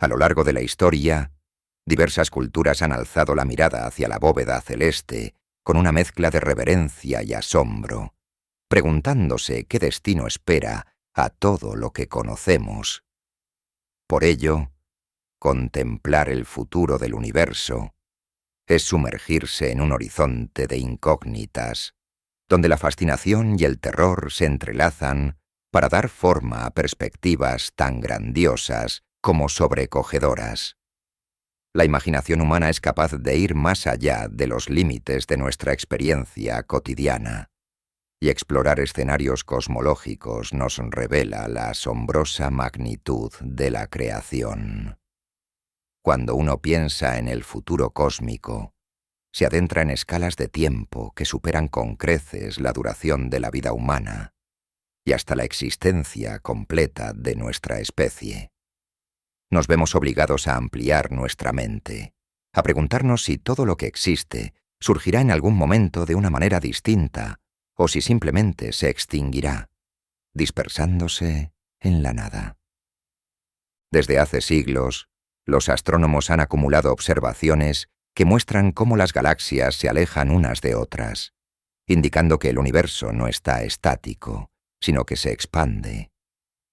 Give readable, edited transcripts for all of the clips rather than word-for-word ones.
A lo largo de la historia, diversas culturas han alzado la mirada hacia la bóveda celeste con una mezcla de reverencia y asombro, preguntándose qué destino espera a todo lo que conocemos. Por ello, contemplar el futuro del universo es sumergirse en un horizonte de incógnitas, donde la fascinación y el terror se entrelazan para dar forma a perspectivas tan grandiosas como sobrecogedoras. La imaginación humana es capaz de ir más allá de los límites de nuestra experiencia cotidiana, y explorar escenarios cosmológicos nos revela la asombrosa magnitud de la creación. Cuando uno piensa en el futuro cósmico, se adentra en escalas de tiempo que superan con creces la duración de la vida humana y hasta la existencia completa de nuestra especie. Nos vemos obligados a ampliar nuestra mente, a preguntarnos si todo lo que existe surgirá en algún momento de una manera distinta o si simplemente se extinguirá, dispersándose en la nada. Desde hace siglos, los astrónomos han acumulado observaciones que muestran cómo las galaxias se alejan unas de otras, indicando que el universo no está estático, sino que se expande.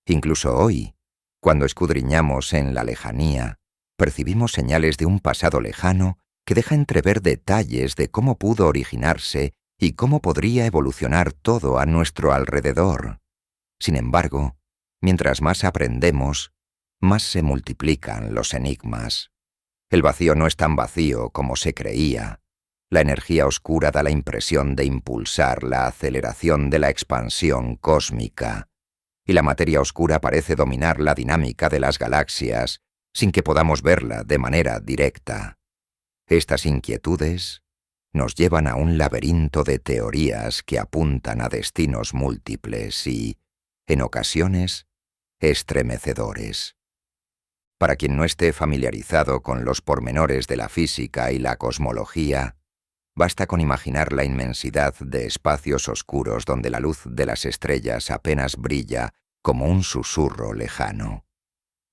Incluso hoy, cuando escudriñamos en la lejanía, percibimos señales de un pasado lejano que deja entrever detalles de cómo pudo originarse y cómo podría evolucionar todo a nuestro alrededor. Sin embargo, mientras más aprendemos, más se multiplican los enigmas. El vacío no es tan vacío como se creía. La energía oscura da la impresión de impulsar la aceleración de la expansión cósmica, y la materia oscura parece dominar la dinámica de las galaxias sin que podamos verla de manera directa. Estas inquietudes nos llevan a un laberinto de teorías que apuntan a destinos múltiples y, en ocasiones, estremecedores. Para quien no esté familiarizado con los pormenores de la física y la cosmología, basta con imaginar la inmensidad de espacios oscuros donde la luz de las estrellas apenas brilla como un susurro lejano.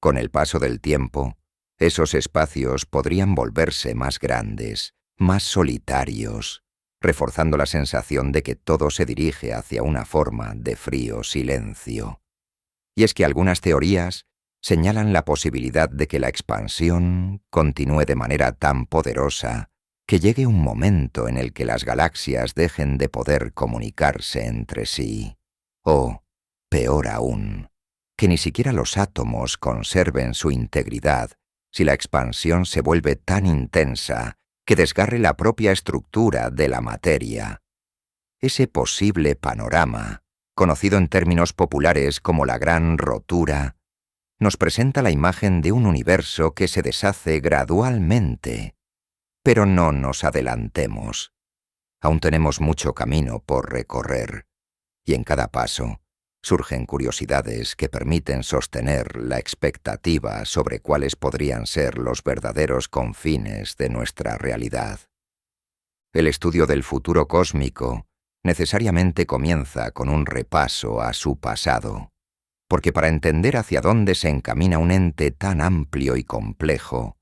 Con el paso del tiempo, esos espacios podrían volverse más grandes, más solitarios, reforzando la sensación de que todo se dirige hacia una forma de frío silencio. Y es que algunas teorías señalan la posibilidad de que la expansión continúe de manera tan poderosa que llegue un momento en el que las galaxias dejen de poder comunicarse entre sí. O, peor aún, que ni siquiera los átomos conserven su integridad si la expansión se vuelve tan intensa que desgarre la propia estructura de la materia. Ese posible panorama, conocido en términos populares como la gran rotura, nos presenta la imagen de un universo que se deshace gradualmente. Pero no nos adelantemos. Aún tenemos mucho camino por recorrer, y en cada paso surgen curiosidades que permiten sostener la expectativa sobre cuáles podrían ser los verdaderos confines de nuestra realidad. El estudio del futuro cósmico necesariamente comienza con un repaso a su pasado, porque para entender hacia dónde se encamina un ente tan amplio y complejo,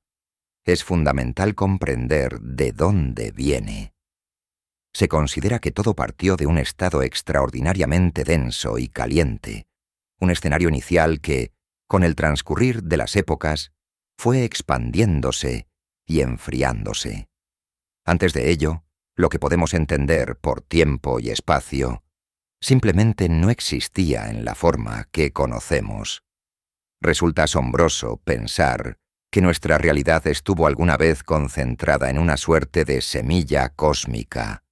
es fundamental comprender de dónde viene. Se considera que todo partió de un estado extraordinariamente denso y caliente, un escenario inicial que, con el transcurrir de las épocas, fue expandiéndose y enfriándose. Antes de ello, lo que podemos entender por tiempo y espacio simplemente no existía en la forma que conocemos. Resulta asombroso pensar que nuestra realidad estuvo alguna vez concentrada en una suerte de semilla cósmica,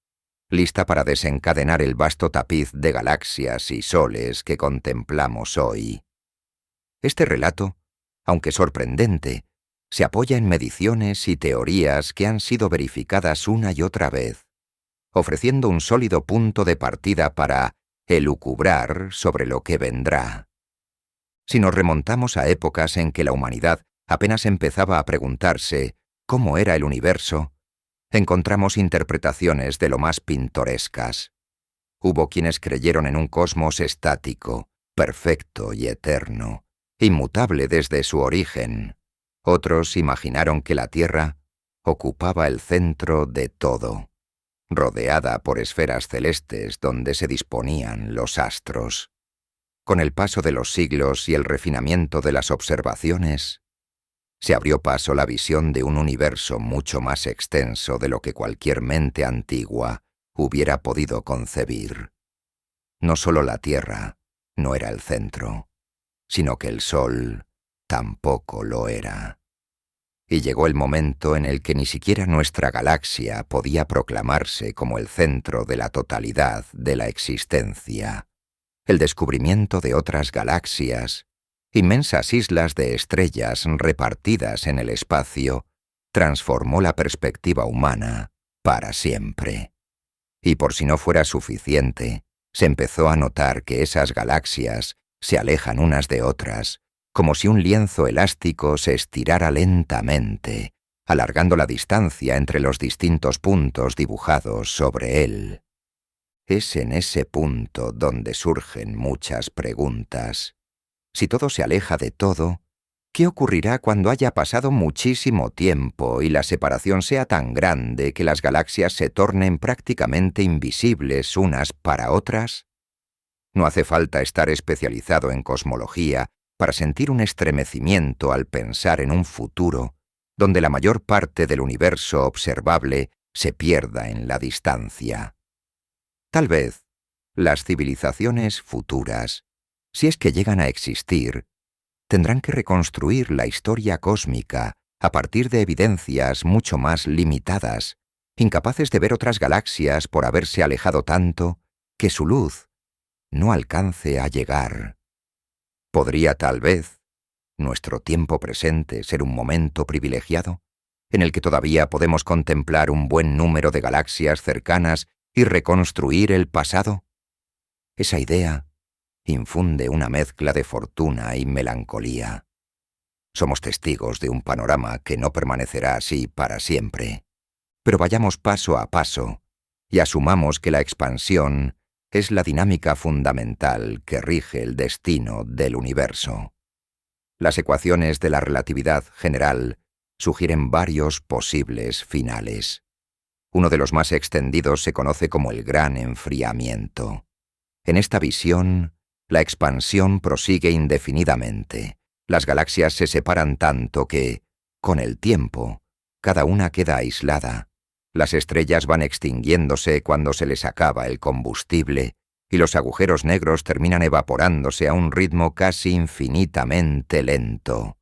lista para desencadenar el vasto tapiz de galaxias y soles que contemplamos hoy. Este relato, aunque sorprendente, se apoya en mediciones y teorías que han sido verificadas una y otra vez, ofreciendo un sólido punto de partida para elucubrar sobre lo que vendrá. Si nos remontamos a épocas en que la humanidad apenas empezaba a preguntarse cómo era el universo, encontramos interpretaciones de lo más pintorescas. Hubo quienes creyeron en un cosmos estático, perfecto y eterno, inmutable desde su origen. Otros imaginaron que la Tierra ocupaba el centro de todo, rodeada por esferas celestes donde se disponían los astros. Con el paso de los siglos y el refinamiento de las observaciones, se abrió paso la visión de un universo mucho más extenso de lo que cualquier mente antigua hubiera podido concebir. No solo la Tierra no era el centro, sino que el Sol tampoco lo era. Y llegó el momento en el que ni siquiera nuestra galaxia podía proclamarse como el centro de la totalidad de la existencia. El descubrimiento de otras galaxias, inmensas islas de estrellas repartidas en el espacio, transformó la perspectiva humana para siempre. Y por si no fuera suficiente, se empezó a notar que esas galaxias se alejan unas de otras, como si un lienzo elástico se estirara lentamente, alargando la distancia entre los distintos puntos dibujados sobre él. Es en ese punto donde surgen muchas preguntas. Si todo se aleja de todo, ¿qué ocurrirá cuando haya pasado muchísimo tiempo y la separación sea tan grande que las galaxias se tornen prácticamente invisibles unas para otras? No hace falta estar especializado en cosmología para sentir un estremecimiento al pensar en un futuro donde la mayor parte del universo observable se pierda en la distancia. Tal vez las civilizaciones futuras, si es que llegan a existir, tendrán que reconstruir la historia cósmica a partir de evidencias mucho más limitadas, incapaces de ver otras galaxias por haberse alejado tanto que su luz no alcance a llegar. ¿Podría tal vez nuestro tiempo presente ser un momento privilegiado, en el que todavía podemos contemplar un buen número de galaxias cercanas y reconstruir el pasado? Esa idea infunde una mezcla de fortuna y melancolía. Somos testigos de un panorama que no permanecerá así para siempre. Pero vayamos paso a paso y asumamos que la expansión es la dinámica fundamental que rige el destino del universo. Las ecuaciones de la relatividad general sugieren varios posibles finales. Uno de los más extendidos se conoce como el gran enfriamiento. En esta visión, la expansión prosigue indefinidamente. Las galaxias se separan tanto que, con el tiempo, cada una queda aislada. Las estrellas van extinguiéndose cuando se les acaba el combustible y los agujeros negros terminan evaporándose a un ritmo casi infinitamente lento.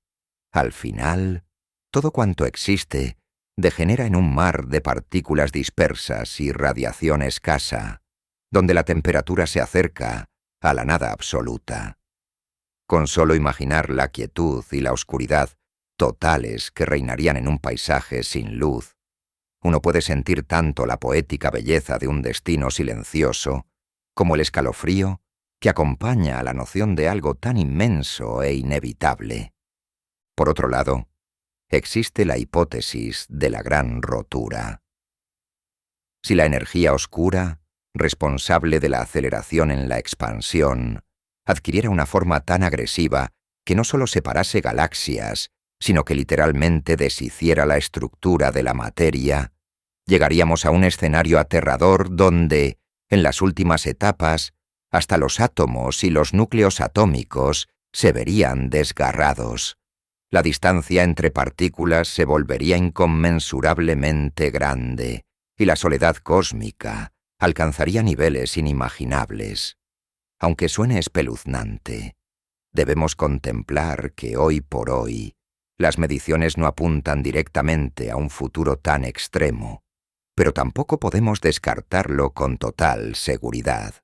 Al final, todo cuanto existe degenera en un mar de partículas dispersas y radiación escasa, donde la temperatura se acerca a la nada absoluta. Con solo imaginar la quietud y la oscuridad totales que reinarían en un paisaje sin luz, uno puede sentir tanto la poética belleza de un destino silencioso como el escalofrío que acompaña a la noción de algo tan inmenso e inevitable. Por otro lado, existe la hipótesis de la gran rotura. Si la energía oscura, responsable de la aceleración en la expansión, adquiriera una forma tan agresiva que no solo separase galaxias, sino que literalmente deshiciera la estructura de la materia, llegaríamos a un escenario aterrador donde, en las últimas etapas, hasta los átomos y los núcleos atómicos se verían desgarrados. La distancia entre partículas se volvería inconmensurablemente grande, y la soledad cósmica alcanzaría niveles inimaginables. Aunque suene espeluznante, debemos contemplar que hoy por hoy las mediciones no apuntan directamente a un futuro tan extremo, pero tampoco podemos descartarlo con total seguridad.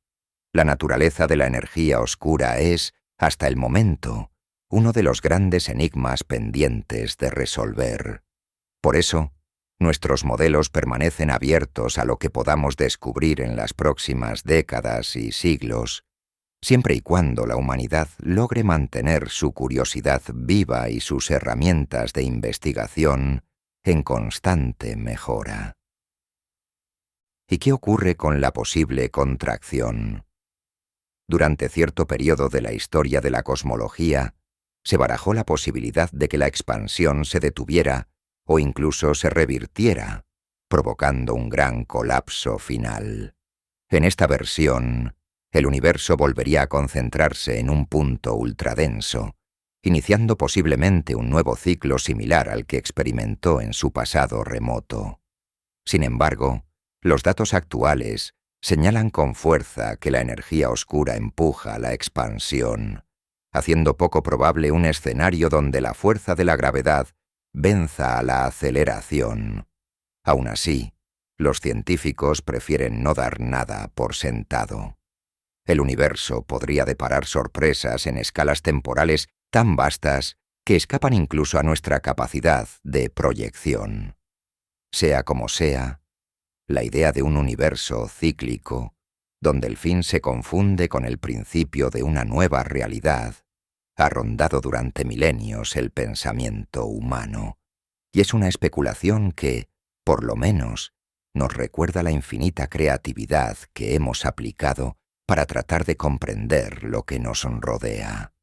La naturaleza de la energía oscura es, hasta el momento, uno de los grandes enigmas pendientes de resolver. Por eso, nuestros modelos permanecen abiertos a lo que podamos descubrir en las próximas décadas y siglos, siempre y cuando la humanidad logre mantener su curiosidad viva y sus herramientas de investigación en constante mejora. ¿Y qué ocurre con la posible contracción? Durante cierto periodo de la historia de la cosmología, Se barajó la posibilidad de que la expansión se detuviera o incluso se revirtiera, provocando un gran colapso final. En esta versión, el universo volvería a concentrarse en un punto ultradenso, iniciando posiblemente un nuevo ciclo similar al que experimentó en su pasado remoto. Sin embargo, los datos actuales señalan con fuerza que la energía oscura empuja la expansión, haciendo poco probable un escenario donde la fuerza de la gravedad venza a la aceleración. Aún así, los científicos prefieren no dar nada por sentado. El universo podría deparar sorpresas en escalas temporales tan vastas que escapan incluso a nuestra capacidad de proyección. Sea como sea, la idea de un universo cíclico, donde el fin se confunde con el principio de una nueva realidad, ha rondado durante milenios el pensamiento humano, y es una especulación que, por lo menos, nos recuerda la infinita creatividad que hemos aplicado para tratar de comprender lo que nos rodea.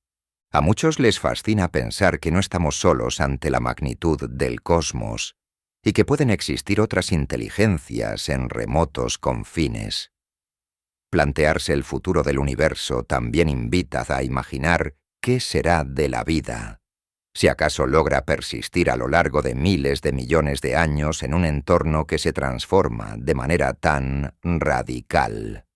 A muchos les fascina pensar que no estamos solos ante la magnitud del cosmos y que pueden existir otras inteligencias en remotos confines. Plantearse el futuro del universo también invita a imaginar qué será de la vida, si acaso logra persistir a lo largo de miles de millones de años en un entorno que se transforma de manera tan radical.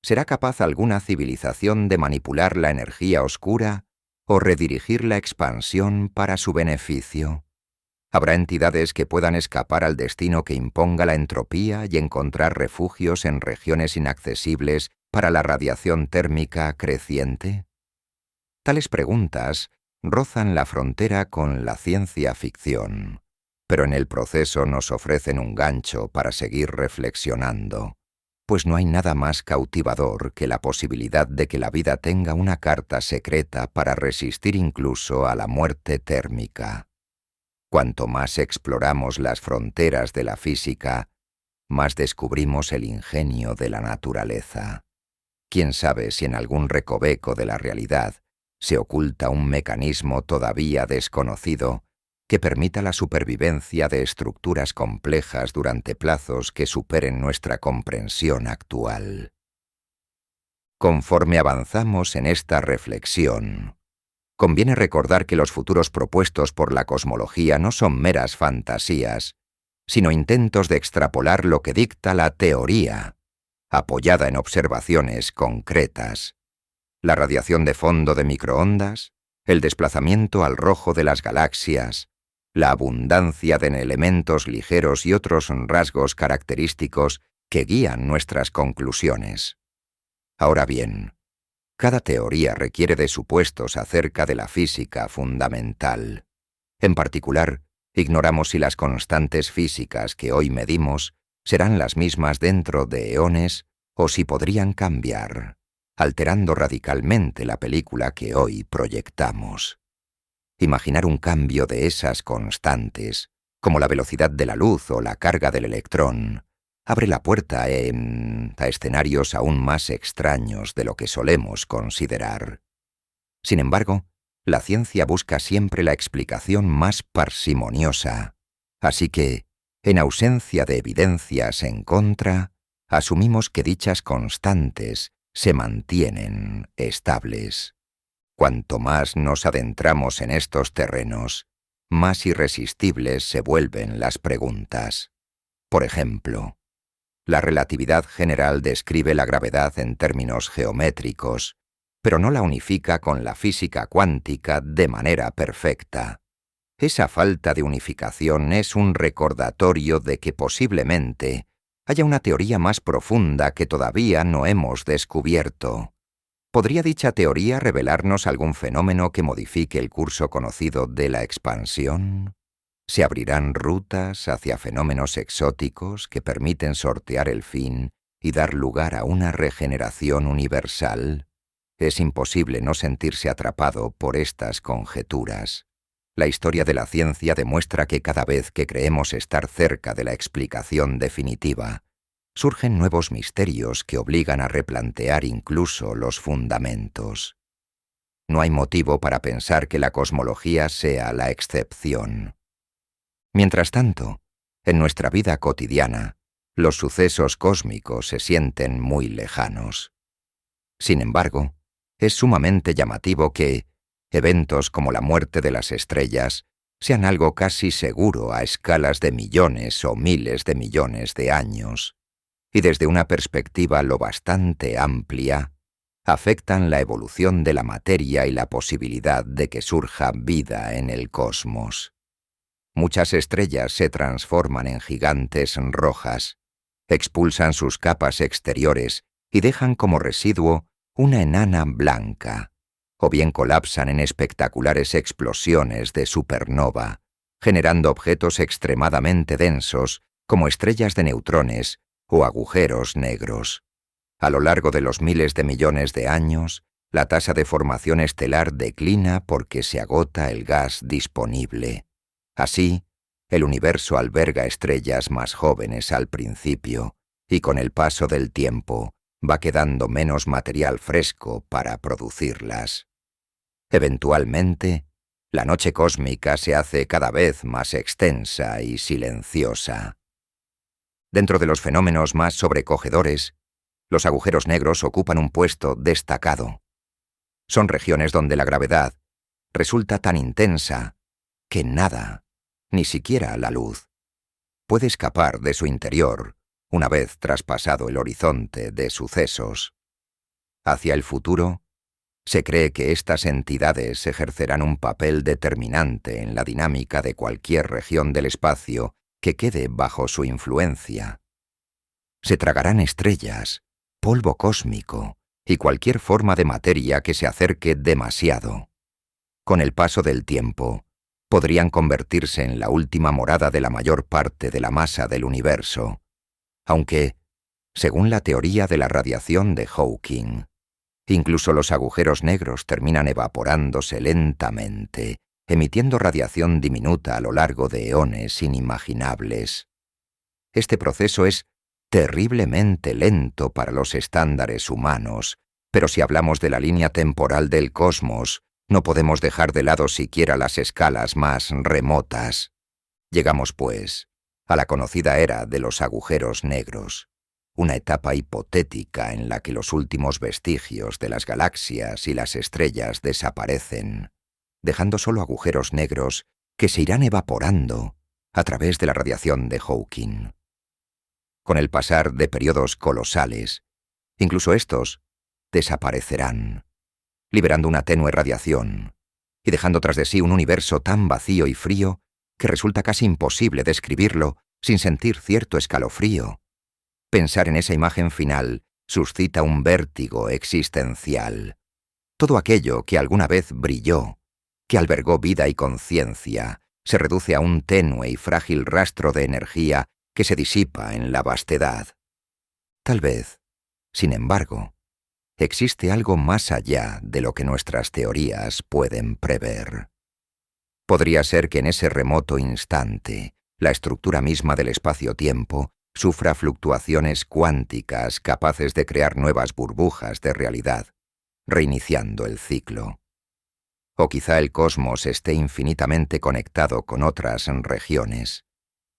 ¿Será capaz alguna civilización de manipular la energía oscura o redirigir la expansión para su beneficio? ¿Habrá entidades que puedan escapar al destino que imponga la entropía y encontrar refugios en regiones inaccesibles para la radiación térmica creciente? Tales preguntas rozan la frontera con la ciencia ficción, pero en el proceso nos ofrecen un gancho para seguir reflexionando, pues no hay nada más cautivador que la posibilidad de que la vida tenga una carta secreta para resistir incluso a la muerte térmica. Cuanto más exploramos las fronteras de la física, más descubrimos el ingenio de la naturaleza. ¿Quién sabe si en algún recoveco de la realidad se oculta un mecanismo todavía desconocido que permita la supervivencia de estructuras complejas durante plazos que superen nuestra comprensión actual? Conforme avanzamos en esta reflexión, conviene recordar que los futuros propuestos por la cosmología no son meras fantasías, sino intentos de extrapolar lo que dicta la teoría, apoyada en observaciones concretas. La radiación de fondo de microondas, el desplazamiento al rojo de las galaxias, la abundancia de elementos ligeros y otros rasgos característicos que guían nuestras conclusiones. Ahora bien, cada teoría requiere de supuestos acerca de la física fundamental. En particular, ignoramos si las constantes físicas que hoy medimos serán las mismas dentro de eones o si podrían cambiar, alterando radicalmente la película que hoy proyectamos. Imaginar un cambio de esas constantes, como la velocidad de la luz o la carga del electrón, abre la puerta a escenarios aún más extraños de lo que solemos considerar. Sin embargo, la ciencia busca siempre la explicación más parsimoniosa, así que, en ausencia de evidencias en contra, asumimos que dichas constantes se mantienen estables. Cuanto más nos adentramos en estos terrenos, más irresistibles se vuelven las preguntas. Por ejemplo, la relatividad general describe la gravedad en términos geométricos, pero no la unifica con la física cuántica de manera perfecta. Esa falta de unificación es un recordatorio de que posiblemente haya una teoría más profunda que todavía no hemos descubierto. ¿Podría dicha teoría revelarnos algún fenómeno que modifique el curso conocido de la expansión? ¿Se abrirán rutas hacia fenómenos exóticos que permiten sortear el fin y dar lugar a una regeneración universal? Es imposible no sentirse atrapado por estas conjeturas. La historia de la ciencia demuestra que cada vez que creemos estar cerca de la explicación definitiva, surgen nuevos misterios que obligan a replantear incluso los fundamentos. No hay motivo para pensar que la cosmología sea la excepción. Mientras tanto, en nuestra vida cotidiana, los sucesos cósmicos se sienten muy lejanos. Sin embargo, es sumamente llamativo que eventos como la muerte de las estrellas sean algo casi seguro a escalas de millones o miles de millones de años, y desde una perspectiva lo bastante amplia, afectan la evolución de la materia y la posibilidad de que surja vida en el cosmos. Muchas estrellas se transforman en gigantes rojas, expulsan sus capas exteriores y dejan como residuo una enana blanca, o bien colapsan en espectaculares explosiones de supernova, generando objetos extremadamente densos como estrellas de neutrones o agujeros negros. A lo largo de los miles de millones de años, la tasa de formación estelar declina porque se agota el gas disponible. Así, el universo alberga estrellas más jóvenes al principio, y con el paso del tiempo va quedando menos material fresco para producirlas. Eventualmente, la noche cósmica se hace cada vez más extensa y silenciosa. Dentro de los fenómenos más sobrecogedores, los agujeros negros ocupan un puesto destacado. Son regiones donde la gravedad resulta tan intensa que nada, ni siquiera la luz, puede escapar de su interior una vez traspasado el horizonte de sucesos. Hacia el futuro, se cree que estas entidades ejercerán un papel determinante en la dinámica de cualquier región del espacio que quede bajo su influencia. Se tragarán estrellas, polvo cósmico y cualquier forma de materia que se acerque demasiado. Con el paso del tiempo, podrían convertirse en la última morada de la mayor parte de la masa del universo, aunque, según la teoría de la radiación de Hawking, incluso los agujeros negros terminan evaporándose lentamente, emitiendo radiación diminuta a lo largo de eones inimaginables. Este proceso es terriblemente lento para los estándares humanos, pero si hablamos de la línea temporal del cosmos, no podemos dejar de lado siquiera las escalas más remotas. Llegamos, pues, a la conocida era de los agujeros negros, una etapa hipotética en la que los últimos vestigios de las galaxias y las estrellas desaparecen, dejando solo agujeros negros que se irán evaporando a través de la radiación de Hawking. Con el pasar de periodos colosales, incluso estos desaparecerán, liberando una tenue radiación y dejando tras de sí un universo tan vacío y frío que resulta casi imposible describirlo sin sentir cierto escalofrío. Pensar en esa imagen final suscita un vértigo existencial. Todo aquello que alguna vez brilló, que albergó vida y conciencia, se reduce a un tenue y frágil rastro de energía que se disipa en la vastedad. Tal vez, sin embargo, existe algo más allá de lo que nuestras teorías pueden prever. Podría ser que en ese remoto instante, la estructura misma del espacio-tiempo sufra fluctuaciones cuánticas capaces de crear nuevas burbujas de realidad, reiniciando el ciclo. O quizá el cosmos esté infinitamente conectado con otras regiones,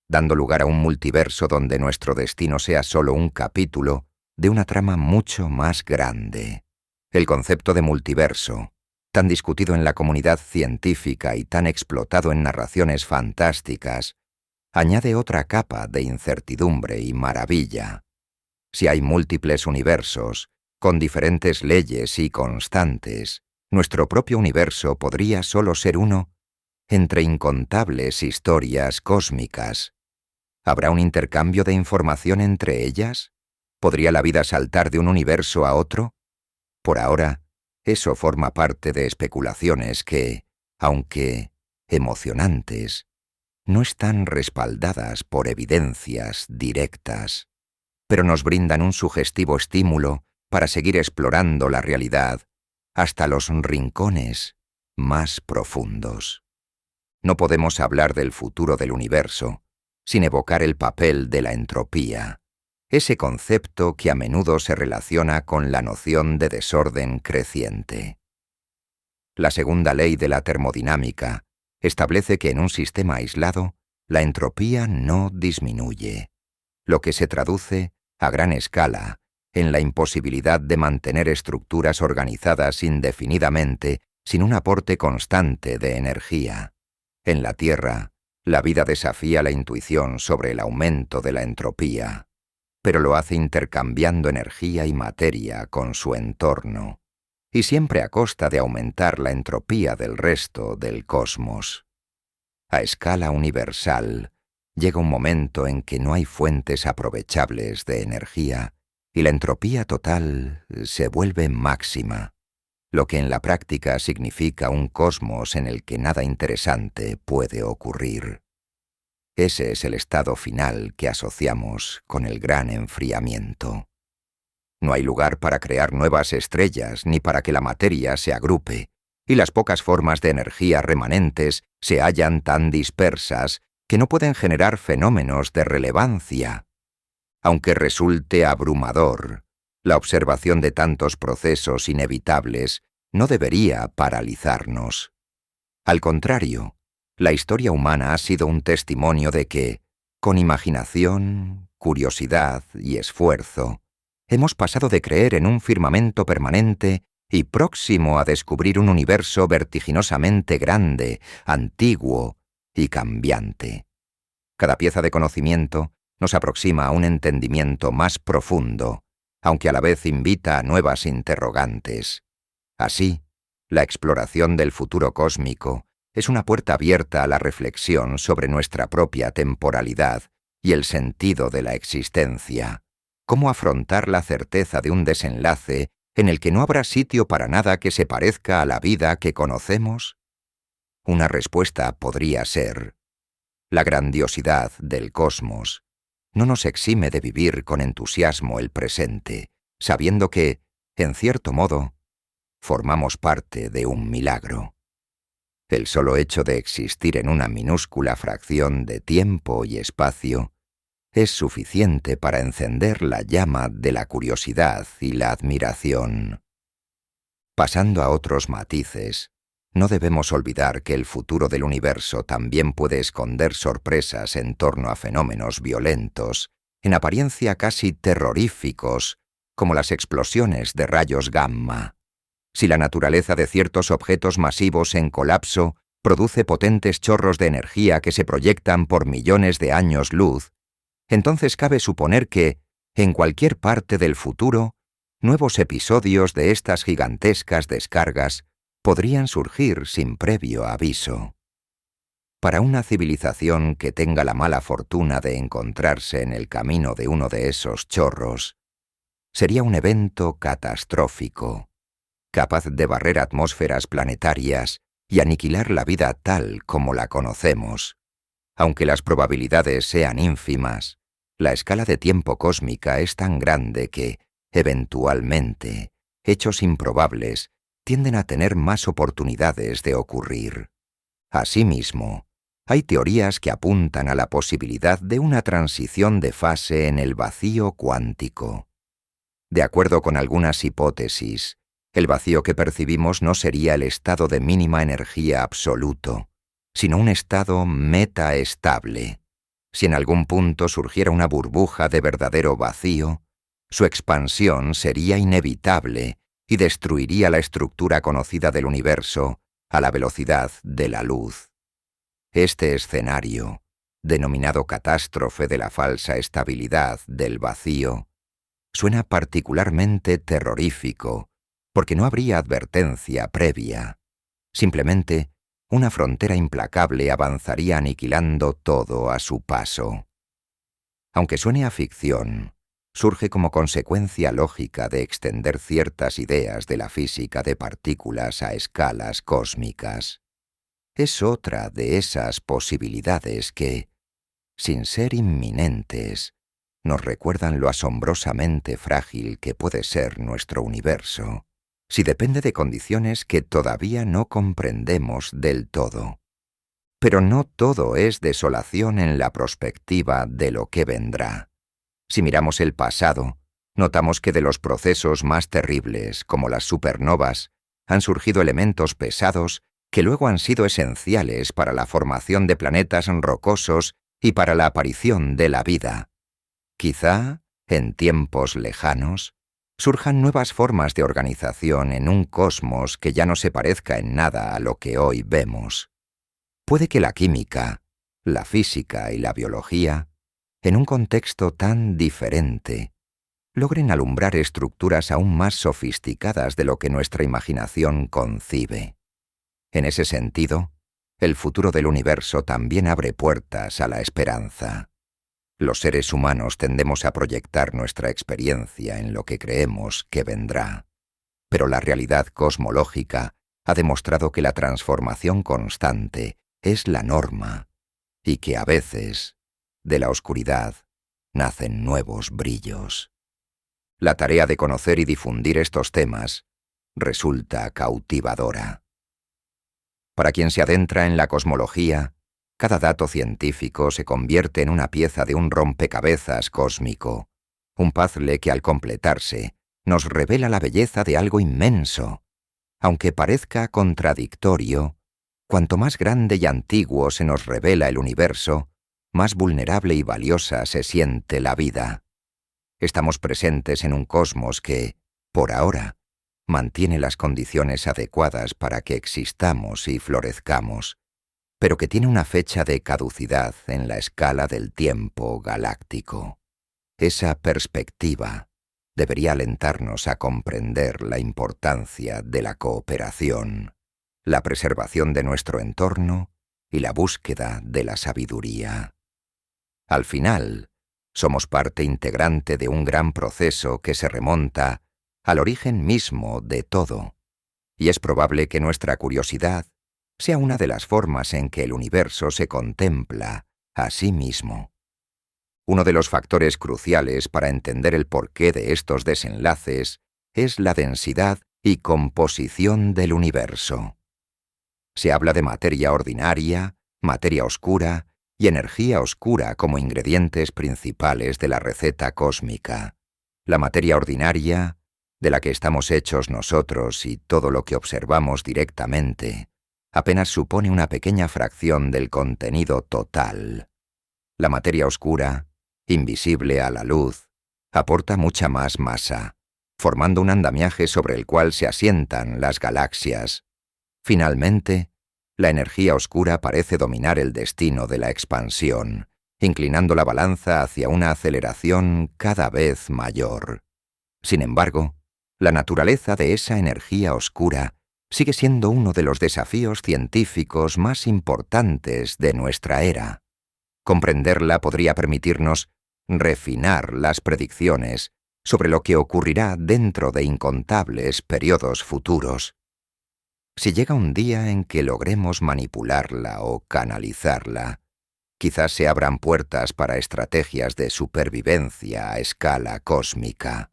dando lugar a un multiverso donde nuestro destino sea solo un capítulo de una trama mucho más grande. El concepto de multiverso, tan discutido en la comunidad científica y tan explotado en narraciones fantásticas, añade otra capa de incertidumbre y maravilla. Si hay múltiples universos, con diferentes leyes y constantes, nuestro propio universo podría solo ser uno entre incontables historias cósmicas. ¿Habrá un intercambio de información entre ellas? ¿Podría la vida saltar de un universo a otro? Por ahora, eso forma parte de especulaciones que, aunque emocionantes, no están respaldadas por evidencias directas, pero nos brindan un sugestivo estímulo para seguir explorando la realidad hasta los rincones más profundos. No podemos hablar del futuro del universo sin evocar el papel de la entropía, ese concepto que a menudo se relaciona con la noción de desorden creciente. La segunda ley de la termodinámica establece que en un sistema aislado, la entropía no disminuye, lo que se traduce, a gran escala, en la imposibilidad de mantener estructuras organizadas indefinidamente sin un aporte constante de energía. En la Tierra, la vida desafía la intuición sobre el aumento de la entropía, pero lo hace intercambiando energía y materia con su entorno, y siempre a costa de aumentar la entropía del resto del cosmos. A escala universal, llega un momento en que no hay fuentes aprovechables de energía y la entropía total se vuelve máxima, lo que en la práctica significa un cosmos en el que nada interesante puede ocurrir. Ese es el estado final que asociamos con el gran enfriamiento. No hay lugar para crear nuevas estrellas ni para que la materia se agrupe, y las pocas formas de energía remanentes se hallan tan dispersas que no pueden generar fenómenos de relevancia. Aunque resulte abrumador, la observación de tantos procesos inevitables no debería paralizarnos. Al contrario, la historia humana ha sido un testimonio de que, con imaginación, curiosidad y esfuerzo, hemos pasado de creer en un firmamento permanente y próximo a descubrir un universo vertiginosamente grande, antiguo y cambiante. Cada pieza de conocimiento nos aproxima a un entendimiento más profundo, aunque a la vez invita a nuevas interrogantes. Así, la exploración del futuro cósmico es una puerta abierta a la reflexión sobre nuestra propia temporalidad y el sentido de la existencia. Cómo afrontar la certeza de un desenlace en el que no habrá sitio para nada que se parezca a la vida que conocemos. Una respuesta podría ser: la grandiosidad del cosmos no nos exime de vivir con entusiasmo el presente, sabiendo que, en cierto modo, formamos parte de un milagro. El solo hecho de existir en una minúscula fracción de tiempo y espacio es suficiente para encender la llama de la curiosidad y la admiración. Pasando a otros matices, no debemos olvidar que el futuro del universo también puede esconder sorpresas en torno a fenómenos violentos, en apariencia casi terroríficos, como las explosiones de rayos gamma. Si la naturaleza de ciertos objetos masivos en colapso produce potentes chorros de energía que se proyectan por millones de años luz, entonces cabe suponer que, en cualquier parte del futuro, nuevos episodios de estas gigantescas descargas podrían surgir sin previo aviso. Para una civilización que tenga la mala fortuna de encontrarse en el camino de uno de esos chorros, sería un evento catastrófico, capaz de barrer atmósferas planetarias y aniquilar la vida tal como la conocemos. Aunque las probabilidades sean ínfimas, la escala de tiempo cósmica es tan grande que, eventualmente, hechos improbables tienden a tener más oportunidades de ocurrir. Asimismo, hay teorías que apuntan a la posibilidad de una transición de fase en el vacío cuántico. De acuerdo con algunas hipótesis, el vacío que percibimos no sería el estado de mínima energía absoluto, sino un estado metaestable. Si en algún punto surgiera una burbuja de verdadero vacío, su expansión sería inevitable y destruiría la estructura conocida del universo a la velocidad de la luz. Este escenario, denominado catástrofe de la falsa estabilidad del vacío, suena particularmente terrorífico, porque no habría advertencia previa. Simplemente, una frontera implacable avanzaría aniquilando todo a su paso. Aunque suene a ficción, surge como consecuencia lógica de extender ciertas ideas de la física de partículas a escalas cósmicas. Es otra de esas posibilidades que, sin ser inminentes, nos recuerdan lo asombrosamente frágil que puede ser nuestro universo, si depende de condiciones que todavía no comprendemos del todo. Pero no todo es desolación en la prospectiva de lo que vendrá. Si miramos el pasado, notamos que de los procesos más terribles, como las supernovas, han surgido elementos pesados que luego han sido esenciales para la formación de planetas rocosos y para la aparición de la vida. Quizá, en tiempos lejanos, surjan nuevas formas de organización en un cosmos que ya no se parezca en nada a lo que hoy vemos. Puede que la química, la física y la biología, en un contexto tan diferente, logren alumbrar estructuras aún más sofisticadas de lo que nuestra imaginación concibe. En ese sentido, el futuro del universo también abre puertas a la esperanza. Los seres humanos tendemos a proyectar nuestra experiencia en lo que creemos que vendrá, pero la realidad cosmológica ha demostrado que la transformación constante es la norma y que a veces, de la oscuridad, nacen nuevos brillos. La tarea de conocer y difundir estos temas resulta cautivadora. Para quien se adentra en la cosmología, cada dato científico se convierte en una pieza de un rompecabezas cósmico, un puzzle que al completarse nos revela la belleza de algo inmenso. Aunque parezca contradictorio, cuanto más grande y antiguo se nos revela el universo, más vulnerable y valiosa se siente la vida. Estamos presentes en un cosmos que, por ahora, mantiene las condiciones adecuadas para que existamos y florezcamos, pero que tiene una fecha de caducidad en la escala del tiempo galáctico. Esa perspectiva debería alentarnos a comprender la importancia de la cooperación, la preservación de nuestro entorno y la búsqueda de la sabiduría. Al final, somos parte integrante de un gran proceso que se remonta al origen mismo de todo, y es probable que nuestra curiosidad sea una de las formas en que el universo se contempla a sí mismo. Uno de los factores cruciales para entender el porqué de estos desenlaces es la densidad y composición del universo. Se habla de materia ordinaria, materia oscura y energía oscura como ingredientes principales de la receta cósmica. La materia ordinaria, de la que estamos hechos nosotros y todo lo que observamos directamente, apenas supone una pequeña fracción del contenido total. La materia oscura, invisible a la luz, aporta mucha más masa, formando un andamiaje sobre el cual se asientan las galaxias. Finalmente, la energía oscura parece dominar el destino de la expansión, inclinando la balanza hacia una aceleración cada vez mayor. Sin embargo, la naturaleza de esa energía oscura sigue siendo uno de los desafíos científicos más importantes de nuestra era. Comprenderla podría permitirnos refinar las predicciones sobre lo que ocurrirá dentro de incontables periodos futuros. Si llega un día en que logremos manipularla o canalizarla, quizás se abran puertas para estrategias de supervivencia a escala cósmica.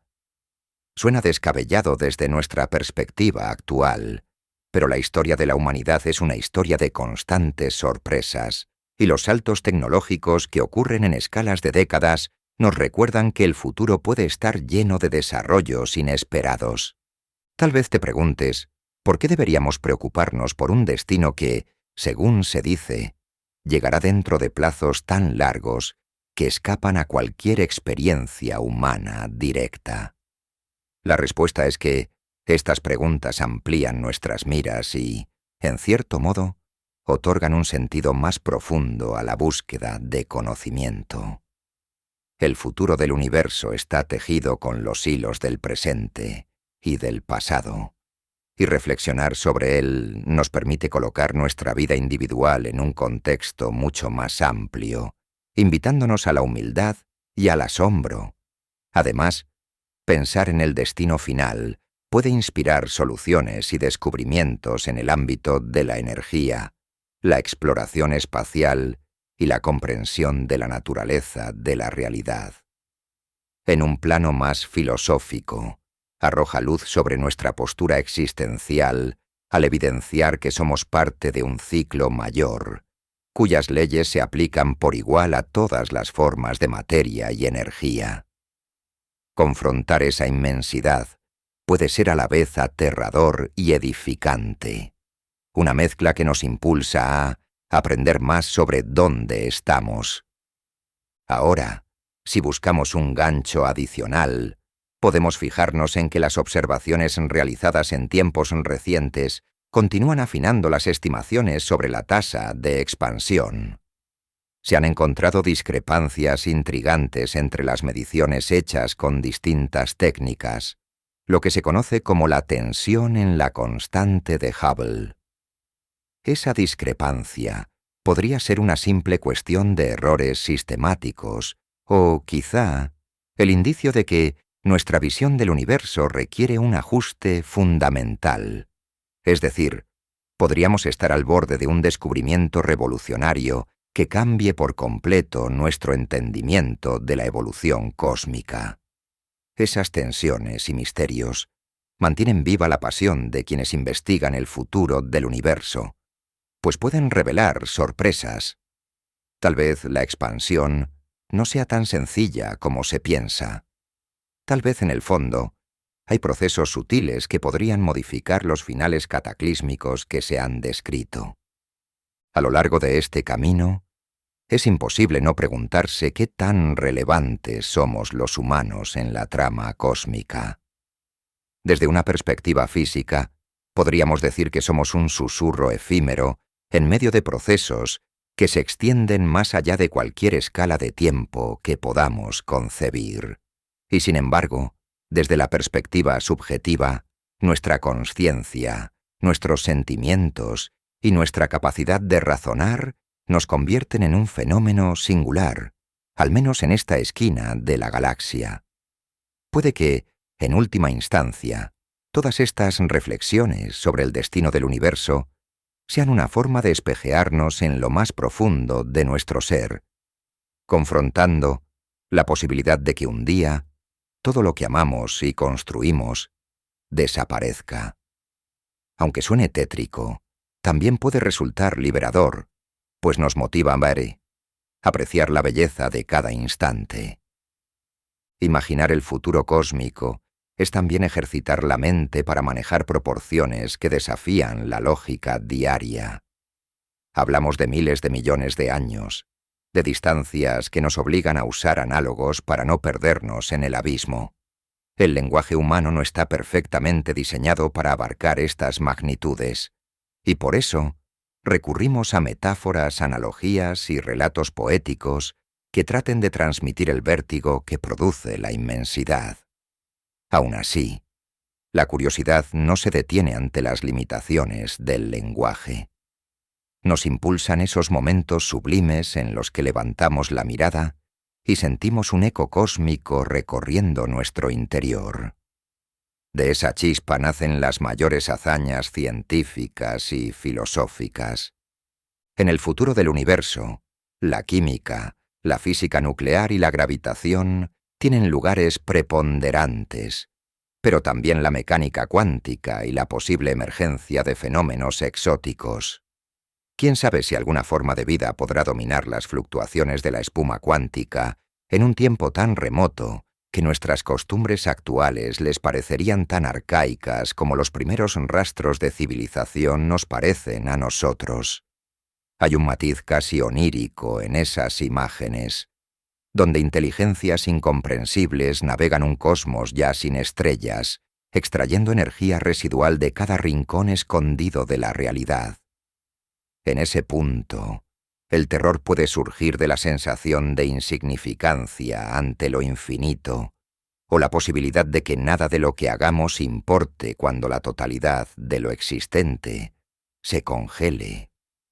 Suena descabellado desde nuestra perspectiva actual, pero la historia de la humanidad es una historia de constantes sorpresas, y los saltos tecnológicos que ocurren en escalas de décadas nos recuerdan que el futuro puede estar lleno de desarrollos inesperados. Tal vez te preguntes, ¿por qué deberíamos preocuparnos por un destino que, según se dice, llegará dentro de plazos tan largos que escapan a cualquier experiencia humana directa? La respuesta es que estas preguntas amplían nuestras miras y, en cierto modo, otorgan un sentido más profundo a la búsqueda de conocimiento. El futuro del universo está tejido con los hilos del presente y del pasado, y reflexionar sobre él nos permite colocar nuestra vida individual en un contexto mucho más amplio, invitándonos a la humildad y al asombro. Además, pensar en el destino final puede inspirar soluciones y descubrimientos en el ámbito de la energía, la exploración espacial y la comprensión de la naturaleza de la realidad. En un plano más filosófico, arroja luz sobre nuestra postura existencial al evidenciar que somos parte de un ciclo mayor, cuyas leyes se aplican por igual a todas las formas de materia y energía. Confrontar esa inmensidad puede ser a la vez aterrador y edificante. Una mezcla que nos impulsa a aprender más sobre dónde estamos. Ahora, si buscamos un gancho adicional, podemos fijarnos en que las observaciones realizadas en tiempos recientes continúan afinando las estimaciones sobre la tasa de expansión. Se han encontrado discrepancias intrigantes entre las mediciones hechas con distintas técnicas, lo que se conoce como la tensión en la constante de Hubble. Esa discrepancia podría ser una simple cuestión de errores sistemáticos, o quizá el indicio de que nuestra visión del universo requiere un ajuste fundamental. Es decir, podríamos estar al borde de un descubrimiento revolucionario que cambie por completo nuestro entendimiento de la evolución cósmica. Esas tensiones y misterios mantienen viva la pasión de quienes investigan el futuro del universo, pues pueden revelar sorpresas. Tal vez la expansión no sea tan sencilla como se piensa. Tal vez en el fondo hay procesos sutiles que podrían modificar los finales cataclísmicos que se han descrito. A lo largo de este camino, es imposible no preguntarse qué tan relevantes somos los humanos en la trama cósmica. Desde una perspectiva física, podríamos decir que somos un susurro efímero en medio de procesos que se extienden más allá de cualquier escala de tiempo que podamos concebir. Y sin embargo, desde la perspectiva subjetiva, nuestra consciencia, nuestros sentimientos y nuestra capacidad de razonar nos convierten en un fenómeno singular, al menos en esta esquina de la galaxia. Puede que, en última instancia, todas estas reflexiones sobre el destino del universo sean una forma de espejearnos en lo más profundo de nuestro ser, confrontando la posibilidad de que un día todo lo que amamos y construimos desaparezca. Aunque suene tétrico, también puede resultar liberador, pues nos motiva a apreciar la belleza de cada instante. Imaginar el futuro cósmico es también ejercitar la mente para manejar proporciones que desafían la lógica diaria. Hablamos de miles de millones de años, de distancias que nos obligan a usar análogos para no perdernos en el abismo. El lenguaje humano no está perfectamente diseñado para abarcar estas magnitudes, y por eso recurrimos a metáforas, analogías y relatos poéticos que traten de transmitir el vértigo que produce la inmensidad. Aún así, la curiosidad no se detiene ante las limitaciones del lenguaje. Nos impulsan esos momentos sublimes en los que levantamos la mirada y sentimos un eco cósmico recorriendo nuestro interior. De esa chispa nacen las mayores hazañas científicas y filosóficas. En el futuro del universo, la química, la física nuclear y la gravitación tienen lugares preponderantes, pero también la mecánica cuántica y la posible emergencia de fenómenos exóticos. ¿Quién sabe si alguna forma de vida podrá dominar las fluctuaciones de la espuma cuántica en un tiempo tan remoto que nuestras costumbres actuales les parecerían tan arcaicas como los primeros rastros de civilización nos parecen a nosotros? Hay un matiz casi onírico en esas imágenes, donde inteligencias incomprensibles navegan un cosmos ya sin estrellas, extrayendo energía residual de cada rincón escondido de la realidad. En ese punto, el terror puede surgir de la sensación de insignificancia ante lo infinito, o la posibilidad de que nada de lo que hagamos importe cuando la totalidad de lo existente se congele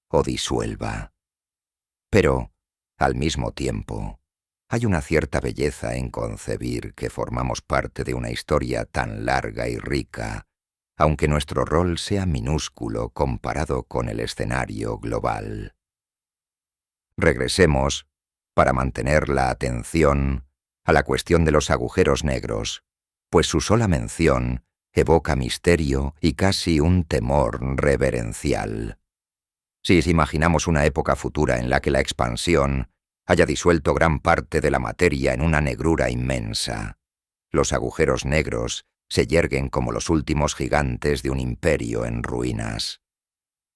o disuelva. Pero, al mismo tiempo, hay una cierta belleza en concebir que formamos parte de una historia tan larga y rica, aunque nuestro rol sea minúsculo comparado con el escenario global. Regresemos, para mantener la atención, a la cuestión de los agujeros negros, pues su sola mención evoca misterio y casi un temor reverencial. Si imaginamos una época futura en la que la expansión haya disuelto gran parte de la materia en una negrura inmensa, los agujeros negros se yerguen como los últimos gigantes de un imperio en ruinas.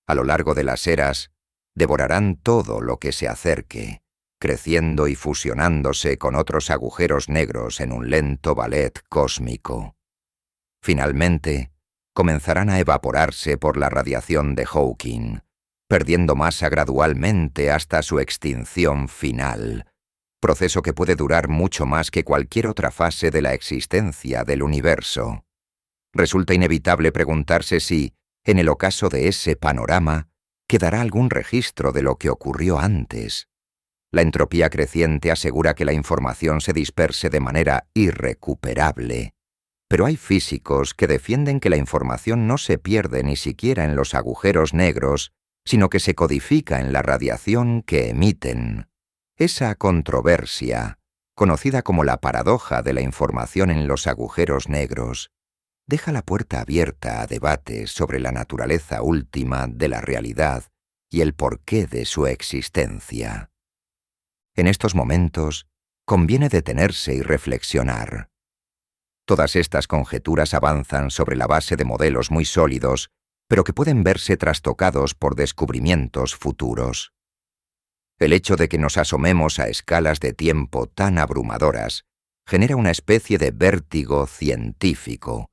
A lo largo de las eras, devorarán todo lo que se acerque, creciendo y fusionándose con otros agujeros negros en un lento ballet cósmico. Finalmente, comenzarán a evaporarse por la radiación de Hawking, perdiendo masa gradualmente hasta su extinción final, proceso que puede durar mucho más que cualquier otra fase de la existencia del universo. Resulta inevitable preguntarse si, en el ocaso de ese panorama, quedará algún registro de lo que ocurrió antes. La entropía creciente asegura que la información se disperse de manera irrecuperable, pero hay físicos que defienden que la información no se pierde ni siquiera en los agujeros negros, sino que se codifica en la radiación que emiten. Esa controversia, conocida como la paradoja de la información en los agujeros negros, deja la puerta abierta a debates sobre la naturaleza última de la realidad y el porqué de su existencia. En estos momentos, conviene detenerse y reflexionar. Todas estas conjeturas avanzan sobre la base de modelos muy sólidos, pero que pueden verse trastocados por descubrimientos futuros. El hecho de que nos asomemos a escalas de tiempo tan abrumadoras genera una especie de vértigo científico,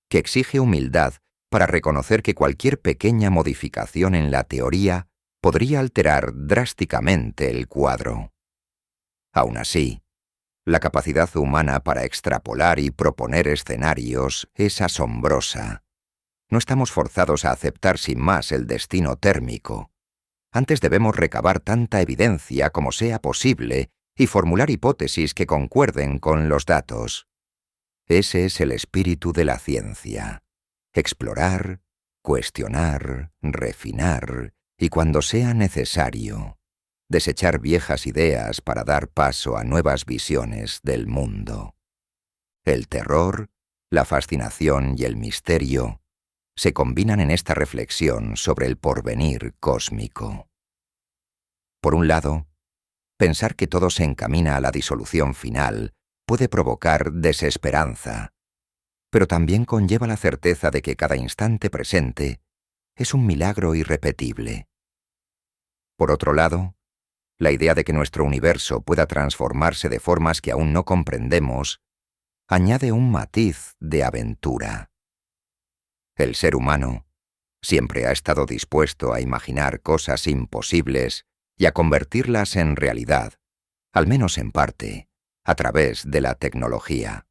que exige humildad para reconocer que cualquier pequeña modificación en la teoría podría alterar drásticamente el cuadro. Aún así, la capacidad humana para extrapolar y proponer escenarios es asombrosa. No estamos forzados a aceptar sin más el destino térmico. Antes debemos recabar tanta evidencia como sea posible y formular hipótesis que concuerden con los datos. Ese es el espíritu de la ciencia. Explorar, cuestionar, refinar y, cuando sea necesario, desechar viejas ideas para dar paso a nuevas visiones del mundo. El terror, la fascinación y el misterio se combinan en esta reflexión sobre el porvenir cósmico. Por un lado, pensar que todo se encamina a la disolución final puede provocar desesperanza, pero también conlleva la certeza de que cada instante presente es un milagro irrepetible. Por otro lado, la idea de que nuestro universo pueda transformarse de formas que aún no comprendemos añade un matiz de aventura. El ser humano siempre ha estado dispuesto a imaginar cosas imposibles y a convertirlas en realidad, al menos en parte, a través de la tecnología.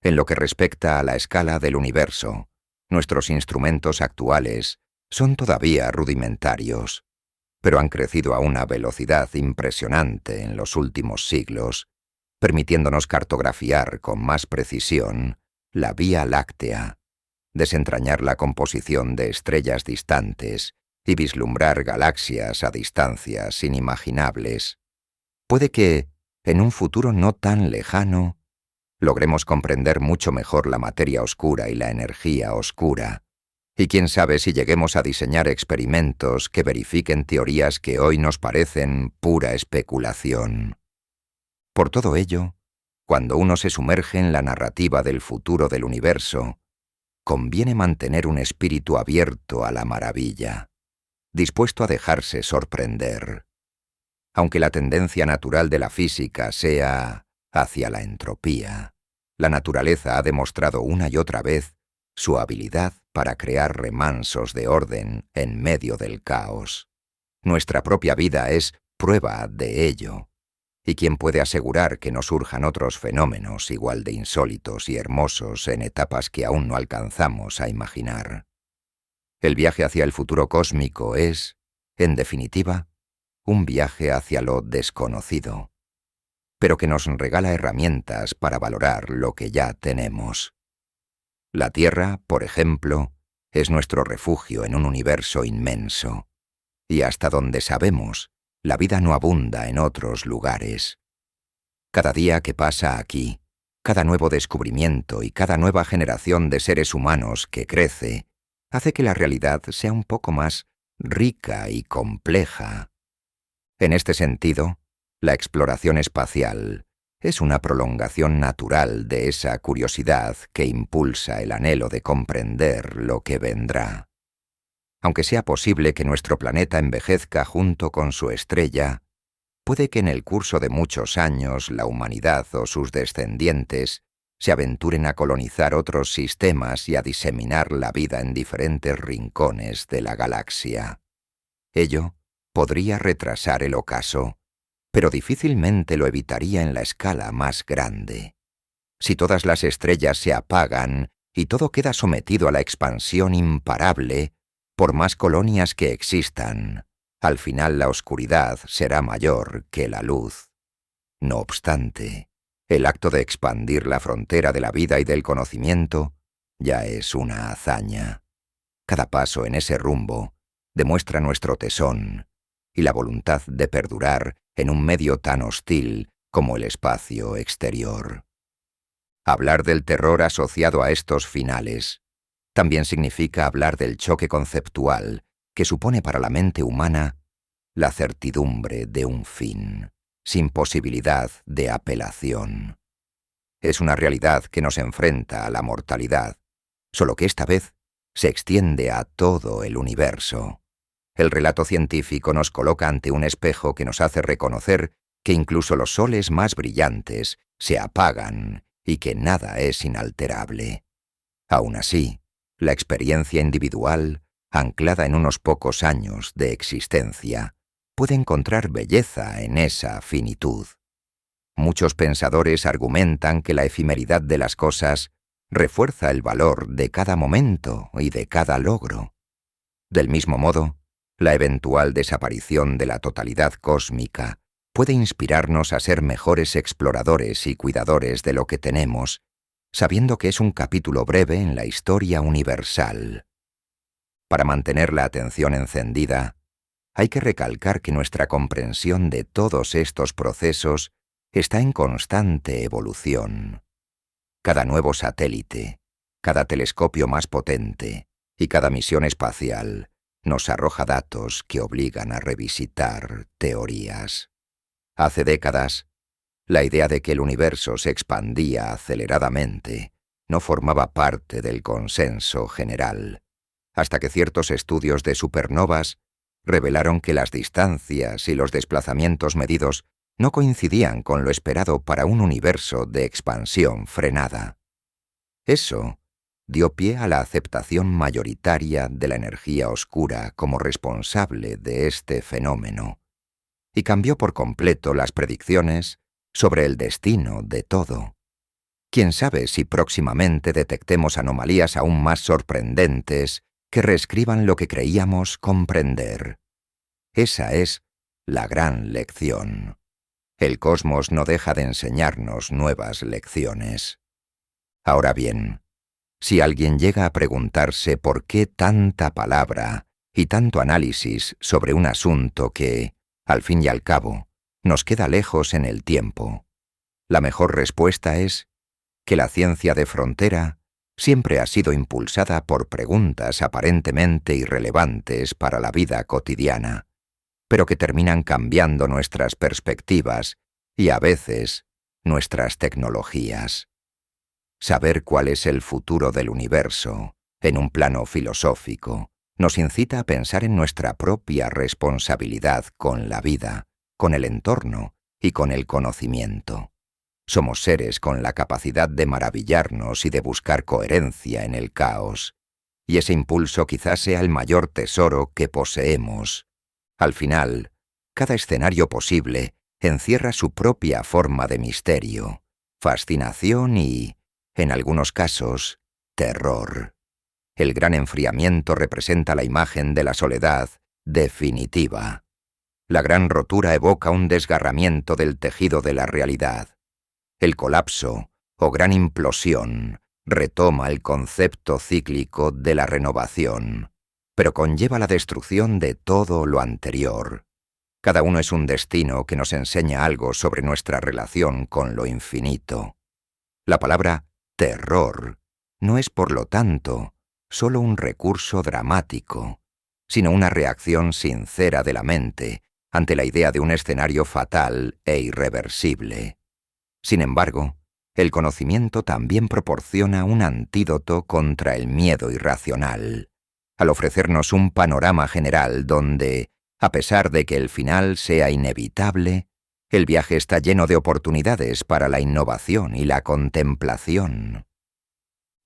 En lo que respecta a la escala del universo, nuestros instrumentos actuales son todavía rudimentarios, pero han crecido a una velocidad impresionante en los últimos siglos, permitiéndonos cartografiar con más precisión la Vía Láctea, desentrañar la composición de estrellas distantes y vislumbrar galaxias a distancias inimaginables. Puede que, en un futuro no tan lejano, logremos comprender mucho mejor la materia oscura y la energía oscura, y quién sabe si lleguemos a diseñar experimentos que verifiquen teorías que hoy nos parecen pura especulación. Por todo ello, cuando uno se sumerge en la narrativa del futuro del universo, conviene mantener un espíritu abierto a la maravilla, dispuesto a dejarse sorprender. Aunque la tendencia natural de la física sea hacia la entropía, la naturaleza ha demostrado una y otra vez su habilidad para crear remansos de orden en medio del caos. Nuestra propia vida es prueba de ello. ¿Y quién puede asegurar que no surjan otros fenómenos igual de insólitos y hermosos en etapas que aún no alcanzamos a imaginar? El viaje hacia el futuro cósmico es, en definitiva, un viaje hacia lo desconocido, pero que nos regala herramientas para valorar lo que ya tenemos. La Tierra, por ejemplo, es nuestro refugio en un universo inmenso, y hasta donde sabemos, la vida no abunda en otros lugares. Cada día que pasa aquí, cada nuevo descubrimiento y cada nueva generación de seres humanos que crece, hace que la realidad sea un poco más rica y compleja. En este sentido, la exploración espacial Es una prolongación natural de esa curiosidad que impulsa el anhelo de comprender lo que vendrá. Aunque sea posible que nuestro planeta envejezca junto con su estrella, puede que en el curso de muchos años la humanidad o sus descendientes se aventuren a colonizar otros sistemas y a diseminar la vida en diferentes rincones de la galaxia. Ello podría retrasar el ocaso, pero difícilmente lo evitaría en la escala más grande. Si todas las estrellas se apagan y todo queda sometido a la expansión imparable, por más colonias que existan, al final la oscuridad será mayor que la luz. No obstante, el acto de expandir la frontera de la vida y del conocimiento ya es una hazaña. Cada paso en ese rumbo demuestra nuestro tesón y la voluntad de perdurar en un medio tan hostil como el espacio exterior. Hablar del terror asociado a estos finales también significa hablar del choque conceptual que supone para la mente humana la certidumbre de un fin, sin posibilidad de apelación. Es una realidad que nos enfrenta a la mortalidad, solo que esta vez se extiende a todo el universo. El relato científico nos coloca ante un espejo que nos hace reconocer que incluso los soles más brillantes se apagan y que nada es inalterable. Aún así, la experiencia individual, anclada en unos pocos años de existencia, puede encontrar belleza en esa finitud. Muchos pensadores argumentan que la efemeridad de las cosas refuerza el valor de cada momento y de cada logro. Del mismo modo, la eventual desaparición de la totalidad cósmica puede inspirarnos a ser mejores exploradores y cuidadores de lo que tenemos, sabiendo que es un capítulo breve en la historia universal. Para mantener la atención encendida, hay que recalcar que nuestra comprensión de todos estos procesos está en constante evolución. Cada nuevo satélite, cada telescopio más potente y cada misión espacial nos arroja datos que obligan a revisitar teorías. Hace décadas, la idea de que el universo se expandía aceleradamente no formaba parte del consenso general, hasta que ciertos estudios de supernovas revelaron que las distancias y los desplazamientos medidos no coincidían con lo esperado para un universo de expansión frenada. Eso dio pie a la aceptación mayoritaria de la energía oscura como responsable de este fenómeno, y cambió por completo las predicciones sobre el destino de todo. Quién sabe si próximamente detectemos anomalías aún más sorprendentes que reescriban lo que creíamos comprender. Esa es la gran lección. El cosmos no deja de enseñarnos nuevas lecciones. Ahora bien, si alguien llega a preguntarse por qué tanta palabra y tanto análisis sobre un asunto que, al fin y al cabo, nos queda lejos en el tiempo, la mejor respuesta es que la ciencia de frontera siempre ha sido impulsada por preguntas aparentemente irrelevantes para la vida cotidiana, pero que terminan cambiando nuestras perspectivas y a veces nuestras tecnologías. Saber cuál es el futuro del universo, en un plano filosófico, nos incita a pensar en nuestra propia responsabilidad con la vida, con el entorno y con el conocimiento. Somos seres con la capacidad de maravillarnos y de buscar coherencia en el caos, y ese impulso quizás sea el mayor tesoro que poseemos. Al final, cada escenario posible encierra su propia forma de misterio, fascinación y, en algunos casos, terror. El gran enfriamiento representa la imagen de la soledad definitiva. La gran rotura evoca un desgarramiento del tejido de la realidad. El colapso, o gran implosión, retoma el concepto cíclico de la renovación, pero conlleva la destrucción de todo lo anterior. Cada uno es un destino que nos enseña algo sobre nuestra relación con lo infinito. La palabra terror no es, por lo tanto, solo un recurso dramático, sino una reacción sincera de la mente ante la idea de un escenario fatal e irreversible. Sin embargo, el conocimiento también proporciona un antídoto contra el miedo irracional, al ofrecernos un panorama general donde, a pesar de que el final sea inevitable, el viaje está lleno de oportunidades para la innovación y la contemplación.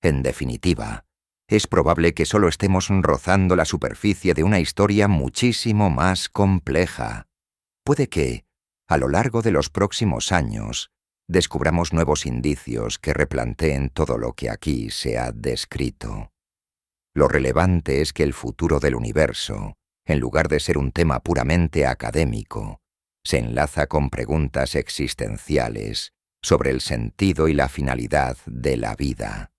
En definitiva, es probable que solo estemos rozando la superficie de una historia muchísimo más compleja. Puede que, a lo largo de los próximos años, descubramos nuevos indicios que replanteen todo lo que aquí se ha descrito. Lo relevante es que el futuro del universo, en lugar de ser un tema puramente académico, se enlaza con preguntas existenciales sobre el sentido y la finalidad de la vida,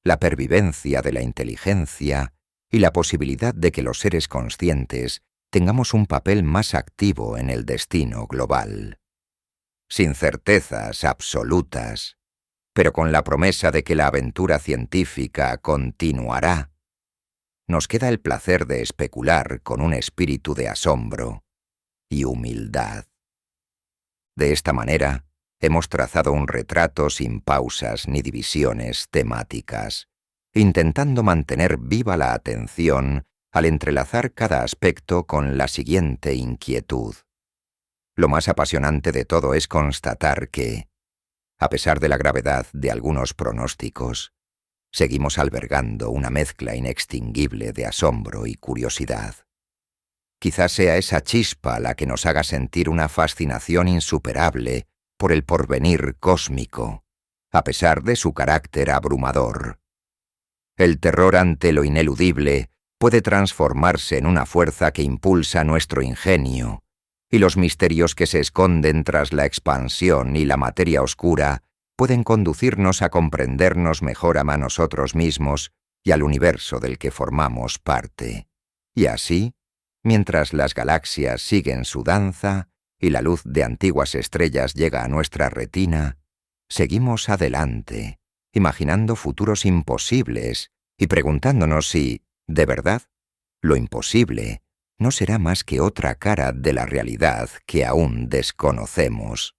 la pervivencia de la inteligencia y la posibilidad de que los seres conscientes tengamos un papel más activo en el destino global. Sin certezas absolutas, pero con la promesa de que la aventura científica continuará, nos queda el placer de especular con un espíritu de asombro y humildad. De esta manera, hemos trazado un retrato sin pausas ni divisiones temáticas, intentando mantener viva la atención al entrelazar cada aspecto con la siguiente inquietud. Lo más apasionante de todo es constatar que, a pesar de la gravedad de algunos pronósticos, seguimos albergando una mezcla inextinguible de asombro y curiosidad. Quizás sea esa chispa la que nos haga sentir una fascinación insuperable por el porvenir cósmico, a pesar de su carácter abrumador. El terror ante lo ineludible puede transformarse en una fuerza que impulsa nuestro ingenio, y los misterios que se esconden tras la expansión y la materia oscura pueden conducirnos a comprendernos mejor a nosotros mismos y al universo del que formamos parte. Y así, mientras las galaxias siguen su danza y la luz de antiguas estrellas llega a nuestra retina, seguimos adelante, imaginando futuros imposibles y preguntándonos si, de verdad, lo imposible no será más que otra cara de la realidad que aún desconocemos.